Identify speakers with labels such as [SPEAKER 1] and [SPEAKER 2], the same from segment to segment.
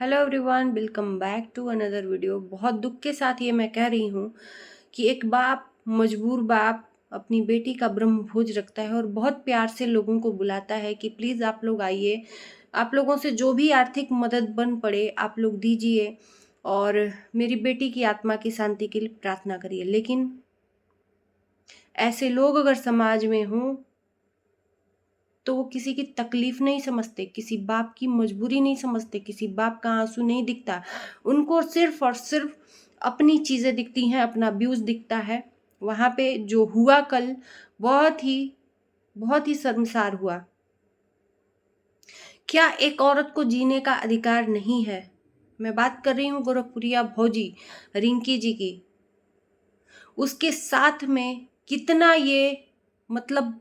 [SPEAKER 1] Hello everyone, welcome back to another video. बहुत दुख के साथ ये मैं कह रही हूँ कि एक मजबूर बाप अपनी बेटी का ब्रह्म भोज रखता है और बहुत प्यार से लोगों को बुलाता है कि प्लीज़ आप लोग आइए, आप लोगों से जो भी आर्थिक मदद बन पड़े आप लोग दीजिए और मेरी बेटी की आत्मा की शांति के लिए प्रार्थना करिए। लेकिन ऐसे लोग अगर समाज में हों तो वो किसी की तकलीफ नहीं समझते, किसी बाप की मजबूरी नहीं समझते, किसी बाप का आंसू नहीं दिखता। उनको सिर्फ और सिर्फ अपनी चीज़ें दिखती हैं, अपना व्यूज दिखता है। वहाँ पे जो हुआ कल बहुत ही शर्मसार हुआ। क्या एक औरत को जीने का अधिकार नहीं है? मैं बात कर रही हूँ गोरखपुरिया भौजी रिंकी जी की। उसके साथ में कितना मतलब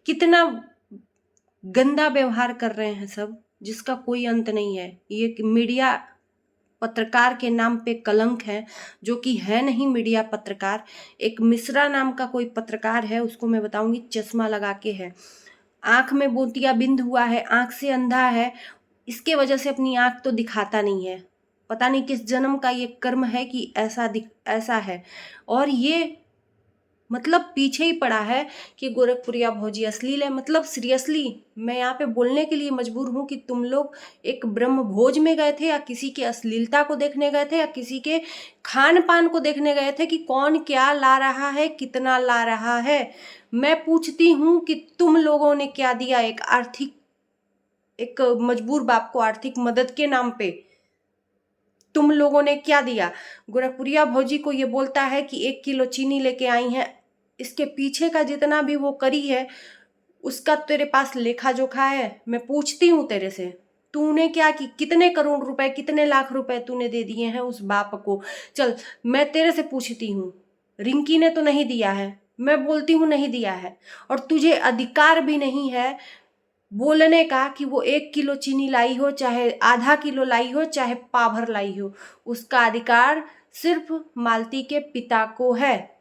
[SPEAKER 1] कितना गंदा व्यवहार कर रहे हैं सब, जिसका कोई अंत नहीं है। ये मीडिया पत्रकार के नाम पे कलंक है, जो कि है नहीं मीडिया पत्रकार। एक मिश्रा नाम का कोई पत्रकार है, उसको मैं बताऊंगी, चश्मा लगा के है, आंख में मोतियाबिंद हुआ है, आंख से अंधा है, इसके वजह से अपनी आंख तो दिखाता नहीं है। पता नहीं किस जन्म का ये कर्म है कि ऐसा है। और ये मतलब पीछे ही पड़ा है कि गोरखपुरिया भौजी अश्लील है। मतलब सीरियसली मैं यहाँ पे बोलने के लिए मजबूर हूँ कि तुम लोग एक ब्रह्म भोज में गए थे या किसी की अश्लीलता को देखने गए थे या किसी के खान पान को देखने गए थे कि कौन क्या ला रहा है, कितना ला रहा है। मैं पूछती हूँ कि तुम लोगों ने क्या दिया एक मजबूर बाप को आर्थिक मदद के नाम पे? तुम लोगों ने क्या दिया? गोरखपुरिया भौजी को ये बोलता है कि 1 किलो चीनी लेके आई है, इसके पीछे का जितना भी वो करी है उसका तेरे पास लेखा जोखा है? मैं पूछती हूँ तेरे से, तूने क्या कि कितने करोड़ रुपए, कितने लाख रुपए तूने दे दिए हैं उस बाप को? चल मैं तेरे से पूछती हूँ, रिंकी ने तो नहीं दिया है, मैं बोलती हूँ नहीं दिया है, और तुझे अधिकार भी नहीं है बोलने का कि वो 1 किलो चीनी लाई हो, चाहे आधा किलो लाई हो, चाहे पाभर लाई हो। उसका अधिकार सिर्फ मालती के पिता को है,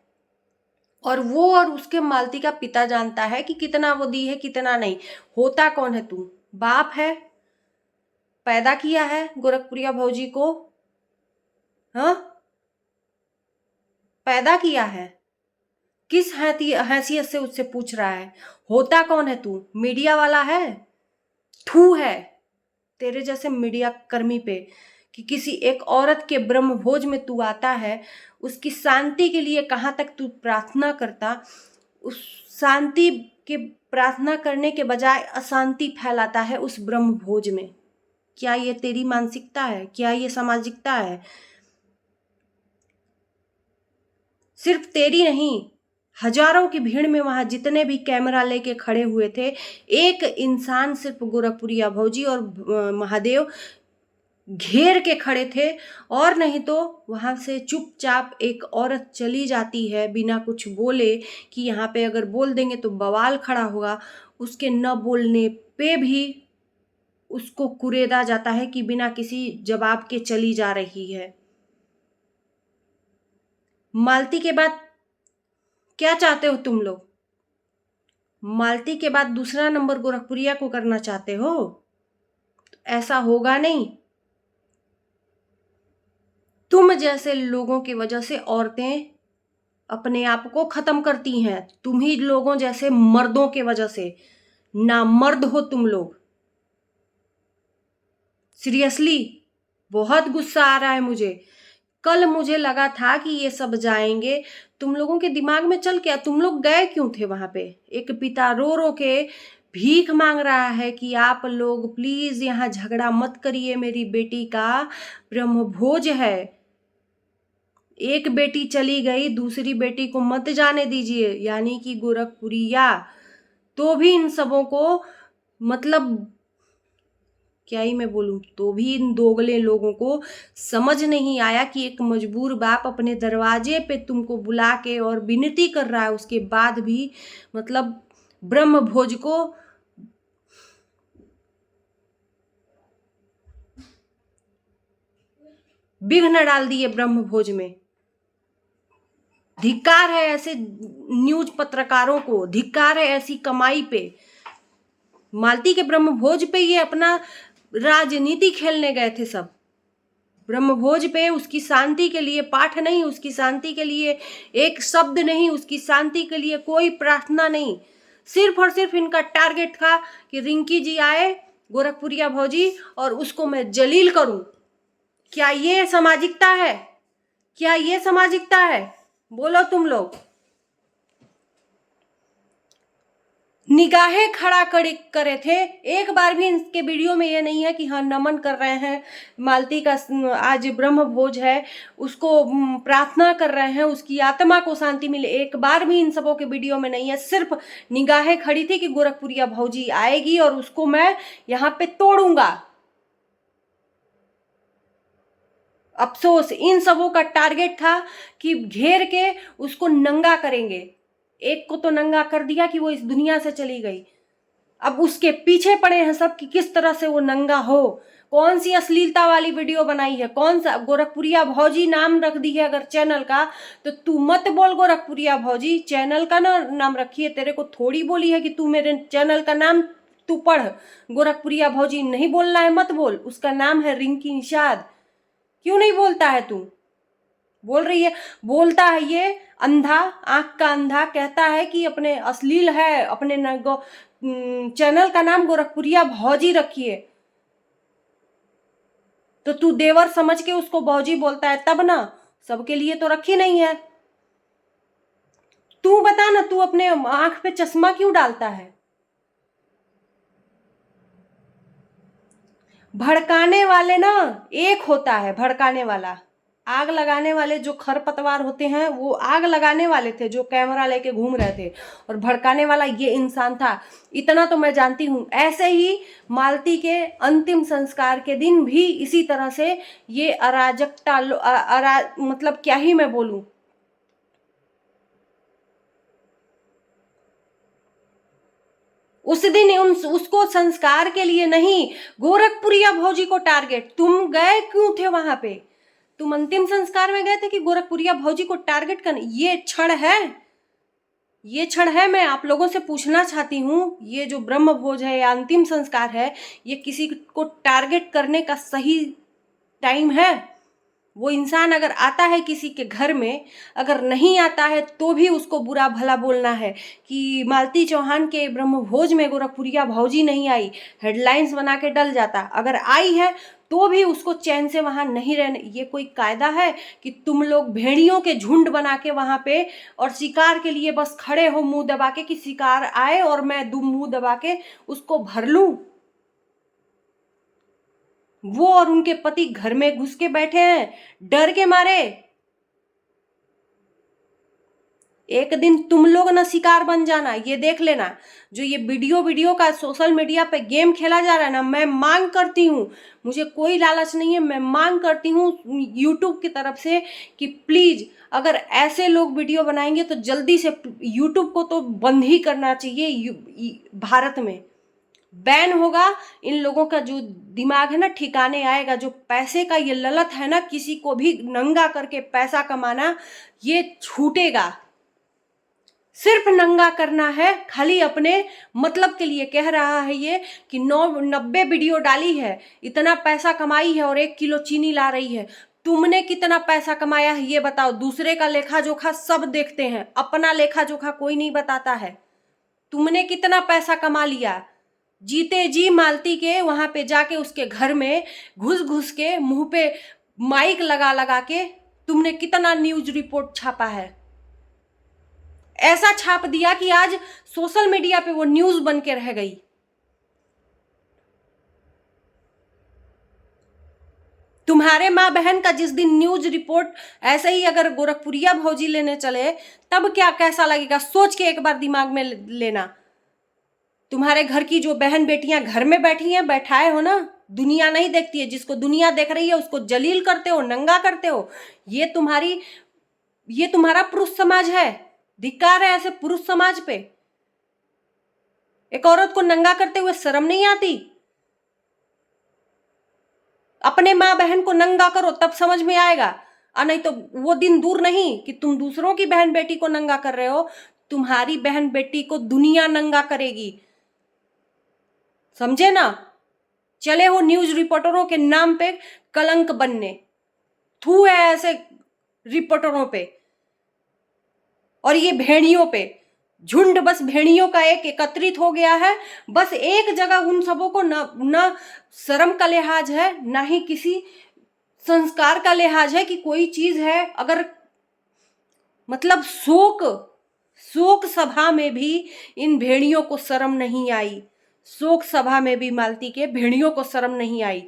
[SPEAKER 1] और वो और उसके मालती का पिता जानता है कि कितना वो दी है, कितना नहीं। होता कौन है? तू बाप है, पैदा किया है गोरखपुरिया भौजी को, हाँ, पैदा किया है। किस हैसियत से उससे पूछ रहा है? होता कौन है तू? मीडिया वाला है? थू है तेरे जैसे मीडिया कर्मी पे कि किसी एक औरत के ब्रह्म भोज में तू आता है, उसकी शांति के लिए कहाँ तक तू प्रार्थना करता, उस शांति के प्रार्थना करने के बजाय अशांति फैलाता है उस ब्रह्म भोज में। क्या ये तेरी मानसिकता है? क्या ये सामाजिकता है? सिर्फ तेरी नहीं, हजारों की भीड़ में वहां जितने भी कैमरा लेके खड़े हुए थे, एक इंसान सिर्फ गोरखपुरिया भौजी और महादेव घेर के खड़े थे। और नहीं तो वहां से चुपचाप एक औरत चली जाती है बिना कुछ बोले कि यहाँ पे अगर बोल देंगे तो बवाल खड़ा होगा। उसके न बोलने पे भी उसको कुरेदा जाता है कि बिना किसी जवाब के चली जा रही है। मालती के बाद क्या चाहते हो तुम लोग? मालती के बाद दूसरा नंबर गोरखपुरिया को करना चाहते हो? ऐसा होगा नहीं। तुम जैसे लोगों की वजह से औरतें अपने आप को खत्म करती हैं, तुम ही लोगों जैसे मर्दों के वजह से। नामर्द हो तुम लोग। सीरियसली बहुत गुस्सा आ रहा है मुझे। कल मुझे लगा था कि ये सब जाएंगे, तुम लोगों के दिमाग में चल क्या? तुम लोग गए क्यों थे वहां पे? एक पिता रो रो के भीख मांग रहा है कि आप लोग प्लीज यहाँ झगड़ा मत करिए, मेरी बेटी का ब्रह्म भोज है। एक बेटी चली गई, दूसरी बेटी को मत जाने दीजिए, यानी कि गोरखपुरिया। तो भी इन सबों को मतलब क्या ही मैं बोलूं, तो भी इन दोगले लोगों को समझ नहीं आया कि एक मजबूर बाप अपने दरवाजे पे तुमको बुला के और विनती कर रहा है, उसके बाद भी मतलब ब्रह्म भोज को विघ्न डाल दिए। ब्रह्म भोज में धिक्कार है ऐसे न्यूज पत्रकारों को, धिक्कार है ऐसी कमाई पे। मालती के ब्रह्म भोज पे ये अपना राजनीति खेलने गए थे सब ब्रह्मभोज पे। उसकी शांति के लिए पाठ नहीं, उसकी शांति के लिए एक शब्द नहीं, उसकी शांति के लिए कोई प्रार्थना नहीं। सिर्फ और सिर्फ इनका टारगेट था कि रिंकी जी आए, गोरखपुरिया भौजी, और उसको मैं जलील करूं। क्या ये सामाजिकता है? क्या ये सामाजिकता है? बोलो तुम लोग। निगाहें खड़ा करे थे। एक बार भी इनके वीडियो में ये नहीं है कि हाँ नमन कर रहे हैं, मालती का आज ब्रह्म भोज है, उसको प्रार्थना कर रहे हैं, उसकी आत्मा को शांति मिले। एक बार भी इन सबों के वीडियो में नहीं है। सिर्फ निगाहें खड़ी थी कि गोरखपुरिया भौजी आएगी और उसको मैं यहाँ पे तोड़ूंगा। अफसोस, इन सबों का टारगेट था कि घेर के उसको नंगा करेंगे। एक को तो नंगा कर दिया कि वो इस दुनिया से चली गई। अब उसके पीछे पड़े हैं सब कि किस तरह से वो नंगा हो। कौन सी अश्लीलता वाली वीडियो बनाई है? कौन सा? गोरखपुरिया भौजी नाम रख दी है अगर चैनल का, तो तू मत बोल गोरखपुरिया भौजी, चैनल का ना नाम रखी है। तेरे को थोड़ी बोली है कि तू मेरे चैनल का नाम तू पढ़। गोरखपुरिया भौजी नहीं बोलना है, मत बोल। उसका नाम है रिंकी निषाद। क्यों नहीं बोलता है तू? बोल रही है, बोलता है ये अंधा, आंख का अंधा, कहता है कि अपने अश्लील है, अपने चैनल का नाम गोरखपुरिया भौजी रखिए। तो तू देवर समझ के उसको भौजी बोलता है तब ना, सबके लिए तो रखी नहीं है। तू बता ना, तू अपने आंख पे चश्मा क्यों डालता है? भड़काने वाले ना एक होता है, भड़काने वाला। आग लगाने वाले जो खरपतवार होते हैं वो आग लगाने वाले थे जो कैमरा लेके घूम रहे थे, और भड़काने वाला ये इंसान था। इतना तो मैं जानती हूँ। ऐसे ही मालती के अंतिम संस्कार के दिन भी इसी तरह से ये अराजकता मतलब क्या ही मैं बोलूं। उस दिन उसको संस्कार के लिए नहीं, गोरखपुरिया भौजी को टारगेट। तुम गए क्यों थे वहां पे? तुम अंतिम संस्कार में गए थे कि गोरखपुरिया भौजी को टारगेट करने? ये क्षण है, ये क्षण है। मैं आप लोगों से पूछना चाहती हूँ, ये जो ब्रह्म भोज है या अंतिम संस्कार है, ये किसी को टारगेट करने का सही टाइम है? वो इंसान अगर आता है किसी के घर में, अगर नहीं आता है तो भी उसको बुरा भला बोलना है कि मालती चौहान के ब्रह्मभोज में गोरखपुरिया भौजी नहीं आई, हेडलाइंस बना के डल जाता। अगर आई है तो भी उसको चैन से वहां नहीं रहने। ये कोई कायदा है कि तुम लोग भेड़ियों के झुंड बना के वहां पे और शिकार के लिए बस खड़े हो मुंह दबा के कि शिकार आए और मैं मुंह दबा के उसको भर लूं? वो और उनके पति घर में घुस के बैठे हैं डर के मारे। एक दिन तुम लोग ना शिकार बन जाना, ये देख लेना। जो ये वीडियो का सोशल मीडिया पे गेम खेला जा रहा है ना, मैं मांग करती हूँ, मुझे कोई लालच नहीं है, मैं मांग करती हूँ यूट्यूब की तरफ से कि प्लीज अगर ऐसे लोग वीडियो बनाएंगे तो जल्दी से यूट्यूब को तो बंद ही करना चाहिए। भारत में बैन होगा। इन लोगों का जो दिमाग है ना ठिकाने आएगा। जो पैसे का ये ललत है ना, किसी को भी नंगा करके पैसा कमाना, ये छूटेगा। सिर्फ नंगा करना है, खाली अपने मतलब के लिए कह रहा है ये कि 90 वीडियो डाली है, इतना पैसा कमाई है और 1 किलो चीनी ला रही है। तुमने कितना पैसा कमाया है ये बताओ। दूसरे का लेखा जोखा सब देखते हैं, अपना लेखा जोखा कोई नहीं बताता है। तुमने कितना पैसा कमा लिया? जीते जी मालती के वहां पे जाके उसके घर में घुस घुस के मुंह पे माइक लगा लगा के तुमने कितना न्यूज रिपोर्ट छापा है? ऐसा छाप दिया कि आज सोशल मीडिया पे वो न्यूज बन के रह गई। तुम्हारे माँ बहन का जिस दिन न्यूज रिपोर्ट ऐसे ही अगर गोरखपुरिया भौजी लेने चले तब क्या कैसा लगेगा, सोच के एक बार दिमाग में लेना। तुम्हारे घर की जो बहन बेटियां घर में बैठी हैं, बैठाए हो ना, दुनिया नहीं देखती है। जिसको दुनिया देख रही है उसको जलील करते हो, नंगा करते हो। ये तुम्हारा पुरुष समाज है। धिक्कार है ऐसे पुरुष समाज पे। एक औरत को नंगा करते हुए शर्म नहीं आती? अपने माँ बहन को नंगा करो तब समझ में आएगा। नहीं तो वो दिन दूर नहीं कि तुम दूसरों की बहन बेटी को नंगा कर रहे हो। तुम्हारी बहन बेटी को दुनिया नंगा करेगी, समझे ना? चले हो न्यूज रिपोर्टरों के नाम पे कलंक बनने। थू है ऐसे रिपोर्टरों पे और ये भेड़ियों पे। झुंड बस भेड़ियों का एक एकत्रित हो गया है। बस एक जगह उन सबों को ना शर्म का लिहाज है, ना ही किसी संस्कार का लिहाज है कि कोई चीज है। अगर मतलब शोक सभा में भी इन भेड़ियों को शर्म नहीं आई। शोक सभा में भी मालती के भेड़ियों को शर्म नहीं आई।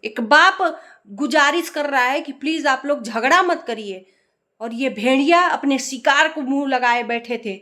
[SPEAKER 1] एक बाप गुजारिश कर रहा है कि प्लीज आप लोग झगड़ा मत करिए, और ये भेड़िया अपने शिकार को मुंह लगाए बैठे थे।